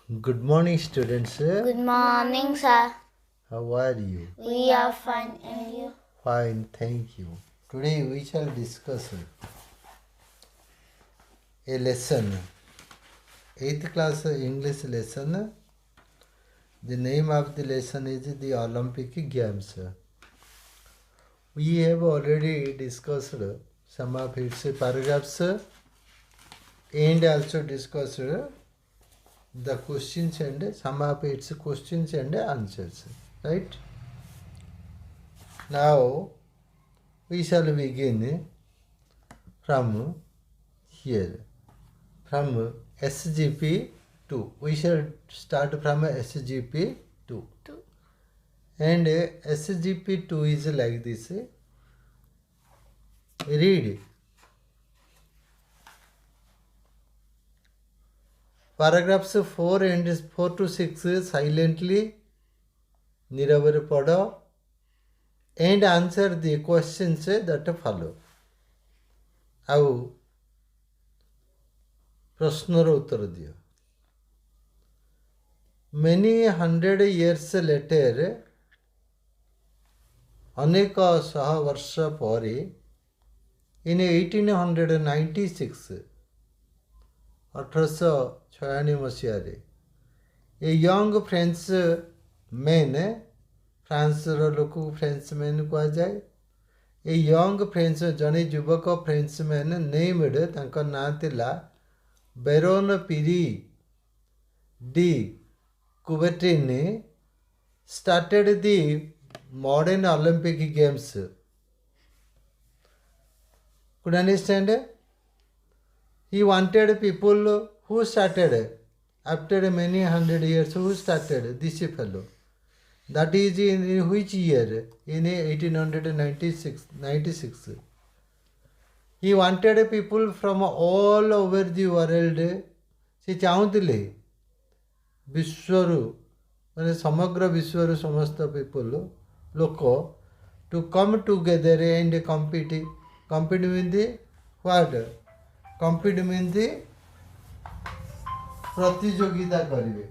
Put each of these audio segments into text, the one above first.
Good morning, students. Good morning, sir. How are you? We are fine, and you? Fine, thank you. Today we shall discuss a lesson, 8th class English lesson. The name of the lesson is the Olympic Games. We have already discussed some of its paragraphs and also discussed the questions and some of its questions and answers. Right? Now we shall begin from here, from SGP 2. We shall start from SGP 2. And SGP 2 is like this. Read. Paragraphs 4 and 4 to 6 silently ନିରବରେ ପଢ଼ and answer the questions that follow. ଆଉ ପ୍ରଶ୍ନର ଉତ୍ତର ଦିଅ. Many hundred years later, ଅନେକ ଶହ ବର୍ଷ ପରେ, in 1896, 1896 ମସିହାରେ, a young Frenchman, ଫ୍ରାନ୍ସର ଲୋକକୁ ଫ୍ରେଞ୍ଚମ୍ୟାନ୍ କୁହାଯାଏ. ଏ ୟଙ୍ଗ ଫ୍ରେଞ୍ଚ ଜଣେ ଯୁବକ ଫ୍ରେଞ୍ଚମ୍ୟାନ୍ ନେମ୍ଡ, ତାଙ୍କ ନାଁ ଥିଲା ବେରୋନ୍ ପିରି D କୁବେର୍ଟିନ୍, started the modern Olympic Games. Could you understand? He wanted people who started after many hundred years. Who started? This fellow. That is in which year? In 1896. He wanted people from all over the world. ସେ ଚାହୁଁଥିଲେ ବିଶ୍ୱରୁ, ମାନେ ସମଗ୍ର ବିଶ୍ୱରୁ ସମସ୍ତ people, ଲୋକ, to come together and compete. Compete with the what? Compete with the ପ୍ରତିଯୋଗିତା କରିବେ.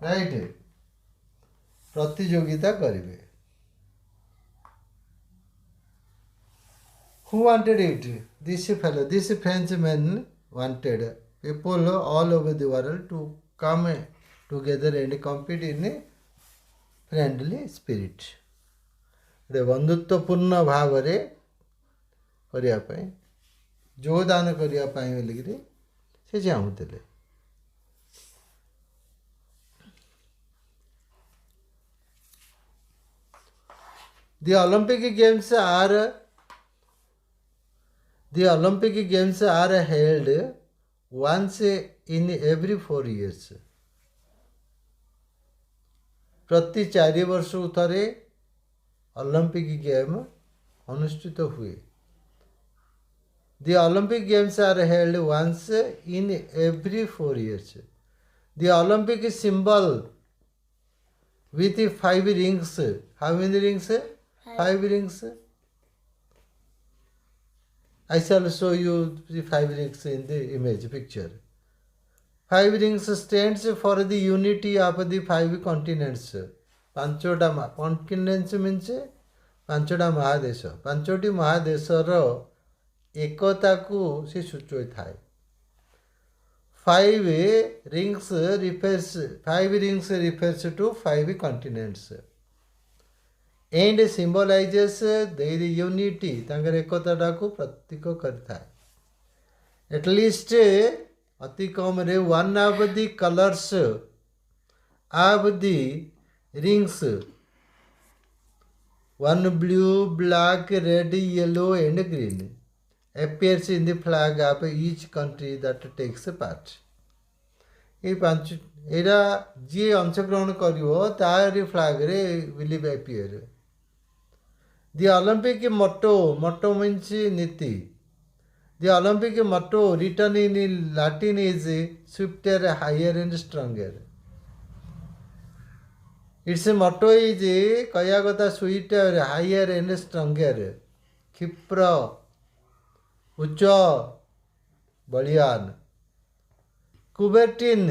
Right? ପ୍ରତିଯୋଗିତା କରିବେ. Who wanted it? This fellow, this Frenchman wanted people all over the world to come together and compete in a friendly spirit. ଗୋଟେ ବନ୍ଧୁତ୍ୱପୂର୍ଣ୍ଣ ଭାବରେ କରିବା ପାଇଁ, ଯୋଗଦାନ କରିବା ପାଇଁ ବୋଲିକିରି ସେ ଚାହୁଁଥିଲେ. The Olympic Games are held once in every 4 years. प्रति 4 ବର୍ଷକୁ ଥରେ ଅଲିମ୍ପିକ୍ ଗେମ୍ ଅନୁଷ୍ଠିତ ହୁଏ. The Olympic Games are held once in every 4 years. The Olympic symbol with 5 rings. How many rings? 5 rings. I shall show you the 5 rings in the image picture. 5 rings stands for the unity of the 5 continents. ପାଞ୍ଚଟା continents means ପାଞ୍ଚଟା ମହାଦେଶ. ପାଞ୍ଚଟି ମହାଦେଶର ଏକତାକୁ ସେ ସୂଚାଇଥାଏ. 5 rings refers to 5 continents and symbolizes their unity. ତାଙ୍କର ଏକତାଟାକୁ ପ୍ରତୀକ କରିଥାଏ. At least ଅତି କମରେ one of the colors of the rings, one blue, black, red, yellow and green, appears in the flag of each country that takes part. ଏଇଟା ଯିଏ ଅଂଶଗ୍ରହଣ କରିବ ତାରି ଫ୍ଲାଗ୍ରେ will appear. The Olympic motto means niti. The Olympic motto written in Latin is swifter, higher and stronger. Its motto is କହିବା କଥା swifter, higher and stronger. କ୍ଷିପ୍ର, ଉଚ୍ଚ, ବଳିୟାନ. Coubertin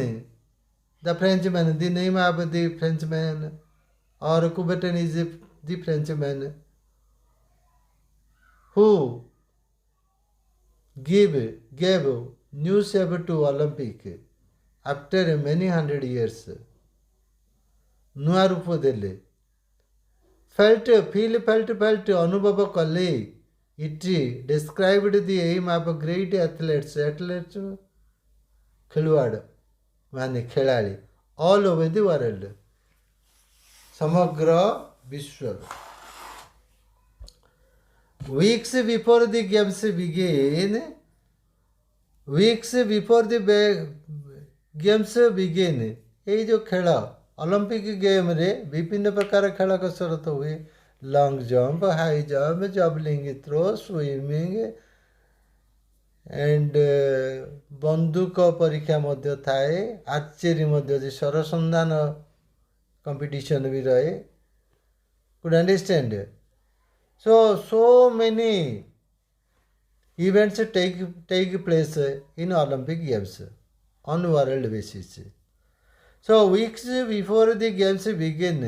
The Frenchman, the name of the Frenchman, or Coubertin is the Frenchman who gave new shape to Olympic after many hundred years. ନୂଆ ରୂପ ଦେଲେ felt ଅନୁଭବ କଲେ it described the aim of great athletes ଖେଳୁଆଡ଼ ମାନେ ଖେଳାଳି all over the world ସମଗ୍ର ବିଶ୍ୱର weeks before the games begin ଏଇ ଯେଉଁ ଖେଳ ଅଲମ୍ପିକ ଗେମ୍ରେ ବିଭିନ୍ନ ପ୍ରକାର ଖେଳ କସରତ ହୁଏ long jump high jump javelin throw swimming and ବନ୍ଧୁକ ପରୀକ୍ଷା ମଧ୍ୟ ଥାଏ ଆର୍ଚେରୀ ମଧ୍ୟ ଅଛି ସରସନ୍ଧାନ କମ୍ପିଟିସନ୍ ବି ରହେ could understand so many events take place in Olympic Games on world basis. So weeks before the games begin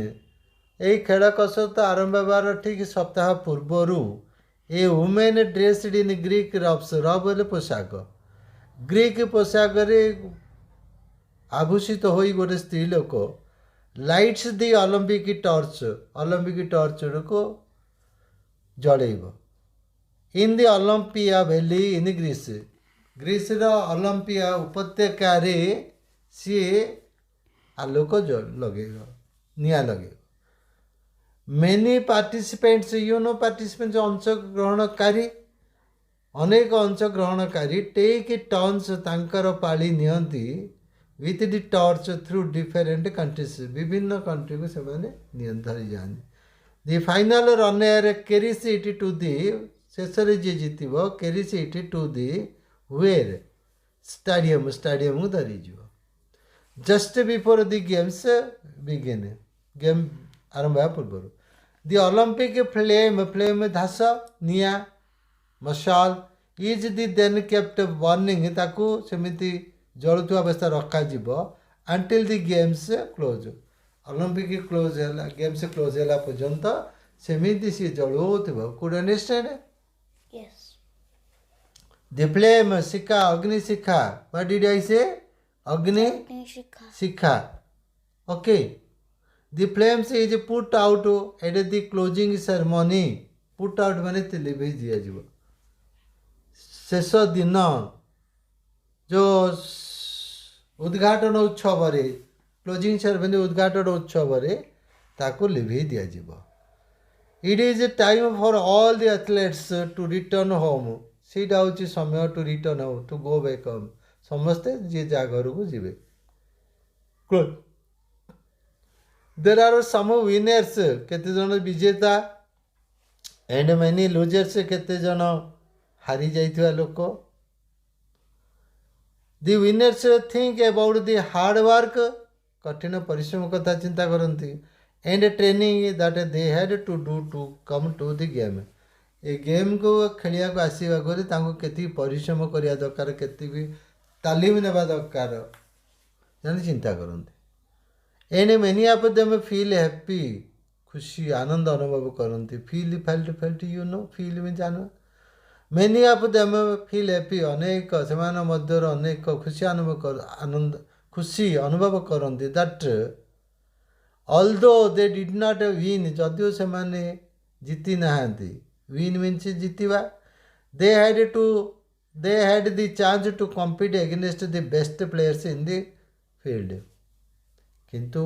এই ଖେଳ କସରତ ଆରମ୍ଭ ହେବାର ଠିକ୍ ସପ୍ତାହ ପୂର୍ବରୁ a woman dressed in Greek robes robe ହେଲେ ପୋଷାକ ଗ୍ରୀକ୍ ପୋଷାକରେ ଆଭୂଷିତ ହୋଇ ଗୋଟେ ସ୍ତ୍ରୀ ଲୋକ ଲାଇଟ୍ସ ଦି ଅଲମ୍ପିକ୍ ଟର୍ଚ୍ଚକୁ ଜଳେଇବ in the Olympia valley in ଗ୍ରୀସ୍ର ଅଲମ୍ପିଆ ଉପତ୍ୟକାରେ ସିଏ ଆଲୋକ ଲଗେଇବ ନିଆଁ ଲଗେଇବ many participants ଅଂଶଗ୍ରହଣକାରୀ ଅନେକ ଅଂଶଗ୍ରହଣକାରୀ ଟେକ୍ ଟର୍ଣ୍ଣସ୍ ତାଙ୍କର ପାଳି ନିଅନ୍ତି with the torch through different countries ବିଭିନ୍ନ କଣ୍ଟ୍ରିକୁ ସେମାନେ ଧରି ଯାଆନ୍ତି the final runner carries it to the ଶେଷରେ ଯିଏ ଜିତିବ carries it to the where ଷ୍ଟାଡ଼ିୟମକୁ ଧରିଯିବ just before the games begin game ଆରମ୍ଭ ହେବା ପୂର୍ବରୁ the Olympic flame ଧାସ ନିଆଁ ମଶାଲ is the then kept burning ତାକୁ ସେମିତି ଜଳୁଥିବା ଅବସ୍ଥା ରଖାଯିବ until the games close Olympic close ହେଲା ଗେମ୍ସ କ୍ଲୋଜ୍ ହେଲା ପର୍ଯ୍ୟନ୍ତ ସେମିତି ସିଏ ଜଳୁଥିବ could understand Yes. the flame ଶିଖା ଅଗ୍ନି ଶିଖା what did I say ଅଗ୍ନି Nishika. ଶିଖା okay the flames is put out at the closing ceremony put out ମାନେ ଲିଭେଇ ଦିଆଯିବ ଶେଷ ଦିନ ଯେଉଁ ଉଦ୍ଘାଟନ ଉତ୍ସବରେ କ୍ଲୋଜିଂ ସେରେମନି ଉଦ୍ଘାଟନ ଉତ୍ସବରେ ତାକୁ ଲିଭେଇ ଦିଆଯିବ it is a time for all the athletes to return home ସେଇଟା ହେଉଛି ସମୟ to return home to go back home ସମସ୍ତେ ଯିଏ ଯାହା ଘରକୁ ଯିବେ ଦେର୍ ଆର୍ ସମ୍ ୱିନର୍ସ କେତେଜଣ ବିଜେତା ଏଣ୍ଡ ମେନି ଲୁଜର୍ସ କେତେଜଣ ହାରି ଯାଇଥିବା ଲୋକ the winners think about the hard work କଠିନ ପରିଶ୍ରମ କଥା ଚିନ୍ତା କରନ୍ତି and training that they had to do to come to the game ଏ ଗେମ୍କୁ ଖେଳିବାକୁ ଆସିବା ପରେ ତାଙ୍କୁ କେତିକି ପରିଶ୍ରମ କରିବା ଦରକାର କେତିକି ତାଲିମ ନେବା ଦରକାର ସେମାନେ ଚିନ୍ତା କରନ୍ତି and many of them feel happy ଖୁସି ଆନନ୍ଦ ଅନୁଭବ କରନ୍ତି felt you know feel means ଆନନ୍ଦ many of them feel happy ଅନେକ ସେମାନଙ୍କ ମଧ୍ୟରୁ ଅନେକ ଖୁସି ଅନୁଭବ କରନ୍ତି that although they did not win ଯଦିଓ ସେମାନେ ଜିତି ନାହାନ୍ତି win means ଜିତିବା they had the chance to compete against the best players in the field କିନ୍ତୁ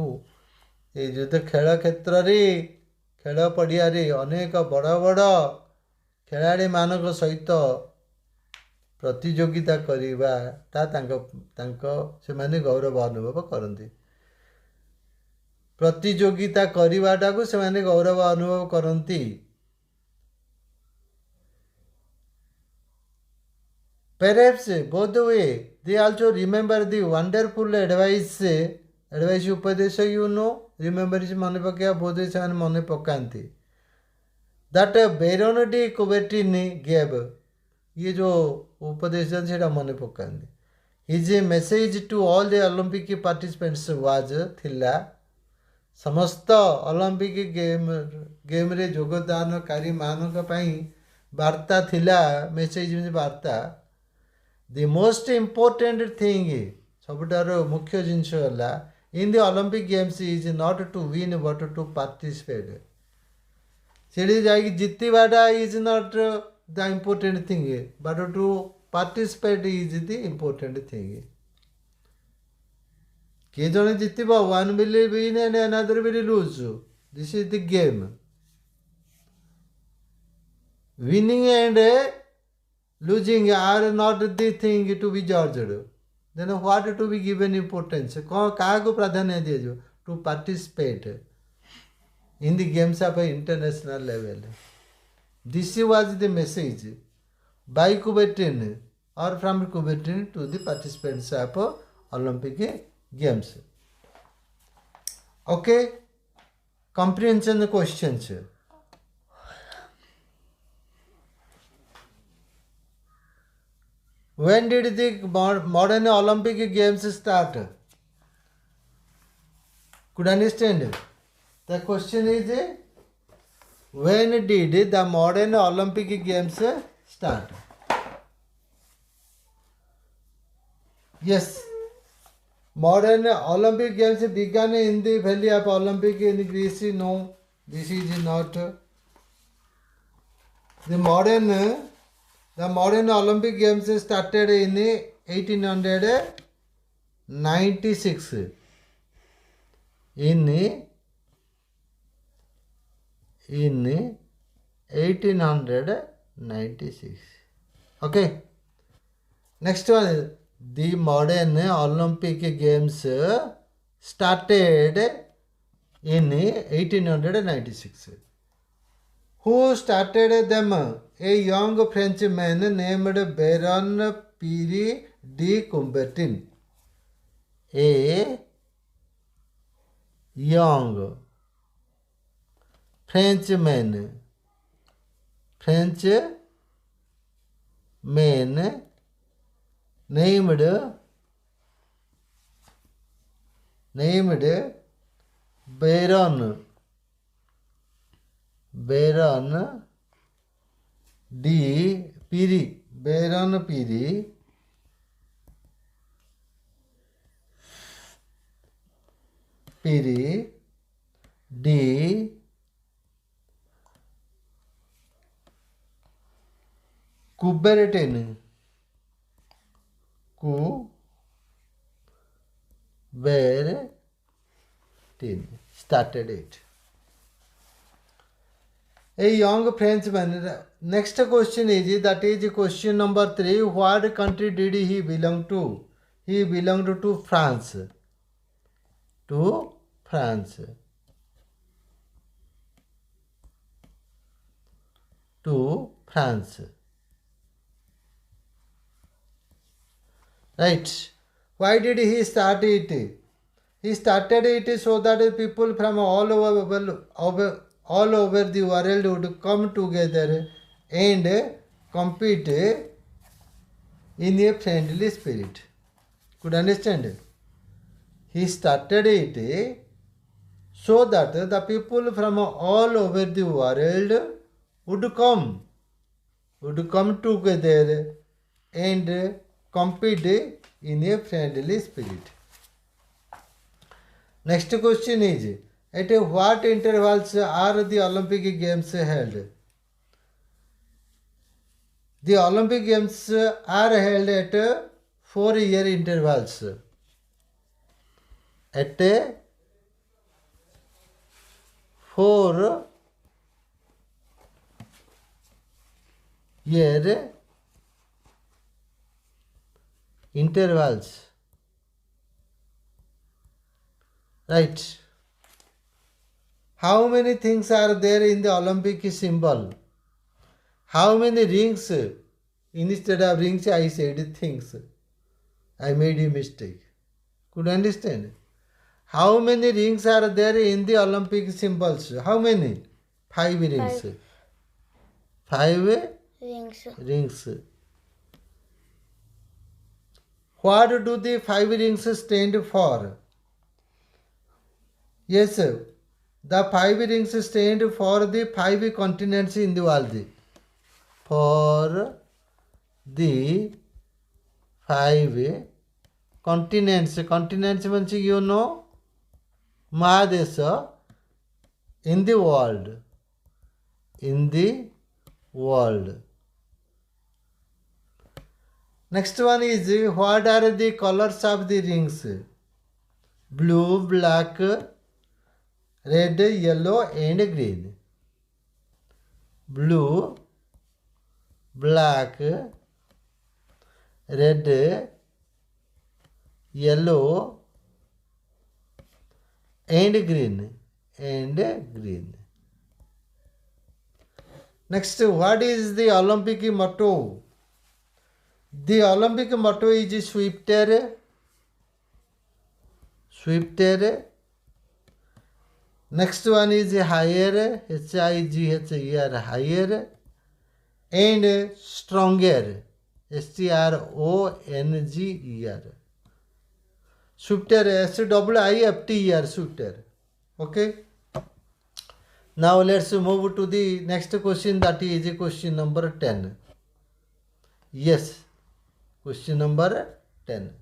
ଏ ଯୁଦ୍ଧ ଖେଳ କ୍ଷେତ୍ରରେ ଖେଳ ପଡ଼ିଆରେ ଅନେକ ବଡ଼ ବଡ଼ ଖେଳାଳିମାନଙ୍କ ସହିତ ପ୍ରତିଯୋଗିତା କରିବାଟା ତାଙ୍କ ସେମାନେ ଗୌରବ ଅନୁଭବ କରନ୍ତି ପ୍ରତିଯୋଗିତା କରିବାଟାକୁ ସେମାନେ ଗୌରବ ଅନୁଭବ କରନ୍ତି perhaps both way they also remember the wonderful advice ଉପଦେଶ ରିମେମ୍ବର ମନେ ପକାଇବା ବୋଧ ସେମାନେ ମନେ ପକାନ୍ତି that Baron de Coubertin gave ये जो उपदेश ସେଇଟା ମନେ ପକାନ୍ତି His message to all the Olympic participants was थिला समस्त ओलंपिक गेम रे योगदानकारी मानक पई वार्ता थिला मेसेज में वार्ता द मोस्ट इम्पोर्टेंट थिंग सबुठार मुख्य जिनस होला in the Olympic games is not to win but to participate से जाकि जितवाटा is not the important thing but to participate is the important thing किए जड़े जितब one will win and another will lose this is the game winning and losing are not the thing to be judged then what to be given importance कौन क्या प्राधान्य दिया to participate in the games of international level this was the message by Coubertin और from Coubertin to the participants of Olympic games okay comprehension questions when did the modern Olympic games start could understand the question is when did the modern Olympic games start yes modern Olympic games began in the Valley of Olympic in Greece. No, this is not. The modern Olympic games started in 1896. In 1896. Okay. Next one is the modern Olympic games started in 1896. Who started them? A young Frenchman named Baron Pierre de Coubertin. A young Frenchman named Baron de Pierre de Coubertin started it. A young Frenchman. Next question is that is question number 3. What country did he belong to? He belonged to France. Right. Why did he start it? He started it so that people from all over the world would come together and compete in a friendly spirit. Could understand? He started it so that the people from all over the world would come together and compete in a friendly spirit. Next question is, at what intervals are the Olympic Games held? The Olympic Games are held at 4-year intervals. At 4-year intervals. Right. How many things are there in the Olympic symbol? How many rings? Instead of rings, I said things. I made a mistake. Could you understand? How many rings are there in the Olympic symbols? How many? 5 rings. 5 Rings. rings. What do the 5 rings stand for? Yes, the 5 rings stand for the 5 continents in the world. For the 5 continents. Continents means you know Mahadesha in the world. In the world. Next one is what are the colors of the rings? Blue, black, red, yellow and green. Blue, black, red, yellow and green. Next, what is the Olympic motto? The Olympic motto is Swifter. Next one is higher, Higher, higher, and stronger, Stronger. Swifter, Swifter, Swifter. Okay. Now let's move to the next question, that is question number 10. Yes, question number 10.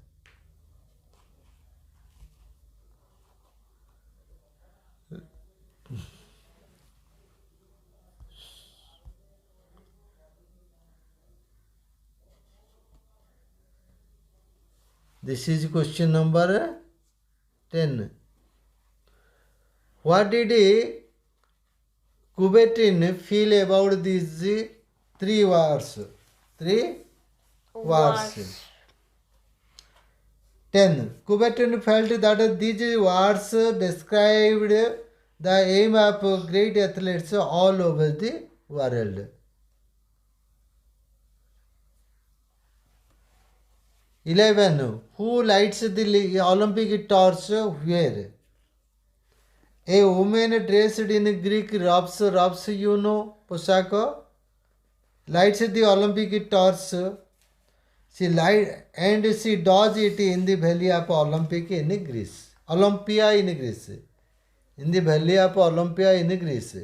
This is question number 10. What did Coubertin feel about these 3 words? 3 words. 10. Coubertin felt that these words described the aim of great athletes all over the world. 11. Who lights the Olympic torch where? A woman dressed in Greek robes, you know, posako, lights the Olympic torch. She does it in the valley of Olympic in Greece. Olympia in Greece. In the valley of Olympia in Greece.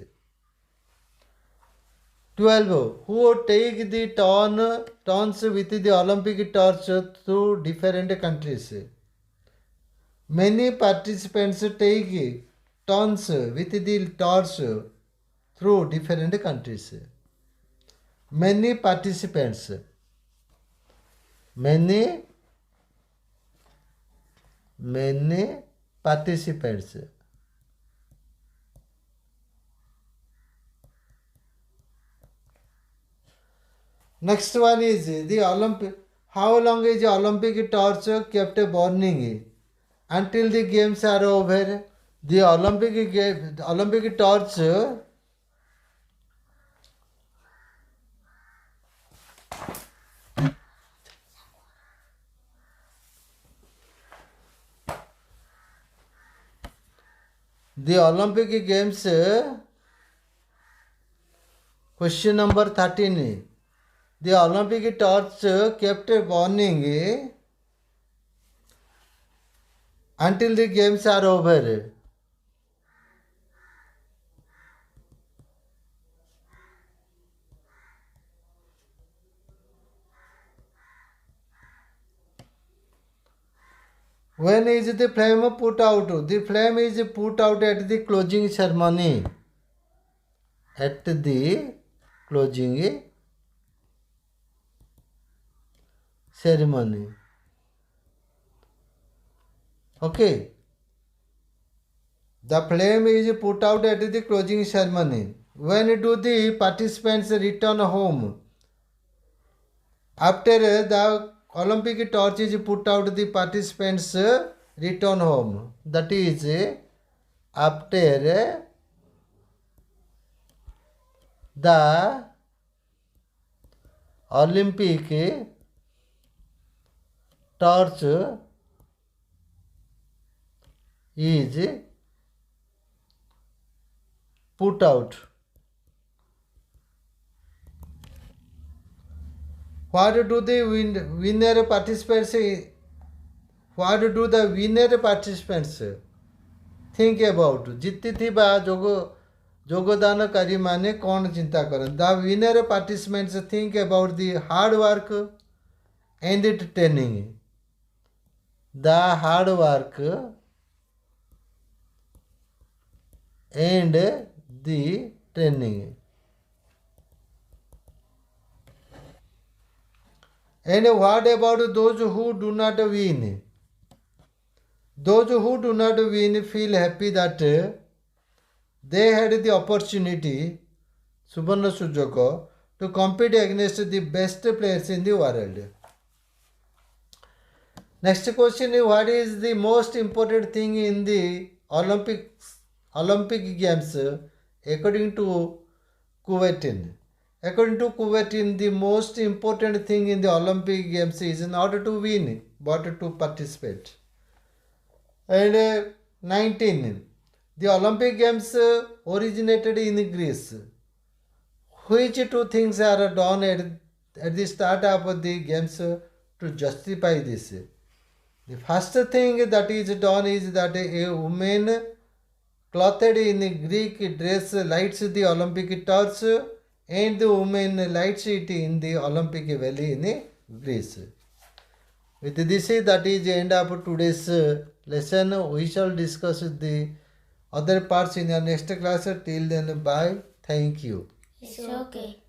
12. Who take the turns with the Olympic torch through different countries? Many participants take turns with the torch through different countries. Many participants. Many participants. Next one is the Olympic. How long is the Olympic torch kept burning until the games are over? The Olympic torch the Olympic Games, question number 13. The Olympic torch kept burning until the games are over. When is the flame put out? The flame is put out at the closing ceremony. At the closing ceremony. Okay. The flame is put out at the closing ceremony. When do the participants return home? After the Olympic torch is put out, the participants return home. That is after the Olympic torch is put out. What do the winner participants what do the winner participants think about? ଜିତିଥିବା ଯୋଗଦାନକାରୀ ମାନେ କ'ଣ ଚିନ୍ତା କରନ୍ତି? The winner participants think about the hard work and the training. The hard work and the training. And what about those who do not win? Those who do not win feel happy that they had the opportunity, Subarna Sujoko, to compete against the best players in the world. Next question is, what is the most important thing in the Olympic Games according to Kuwaitin? According to Kuwaitin, the most important thing in the Olympic Games is not to win but to participate. And 19. The Olympic Games originated in Greece. Which two things are done at the start of the games to justify this? The first thing that is done is that a woman clothed in Greek dress lights the Olympic torch, and the woman lights it in the Olympic Valley in Greece. With this, that is the end of today's lesson. We shall discuss the other parts in our next class. Till then, bye. Thank you. It's okay.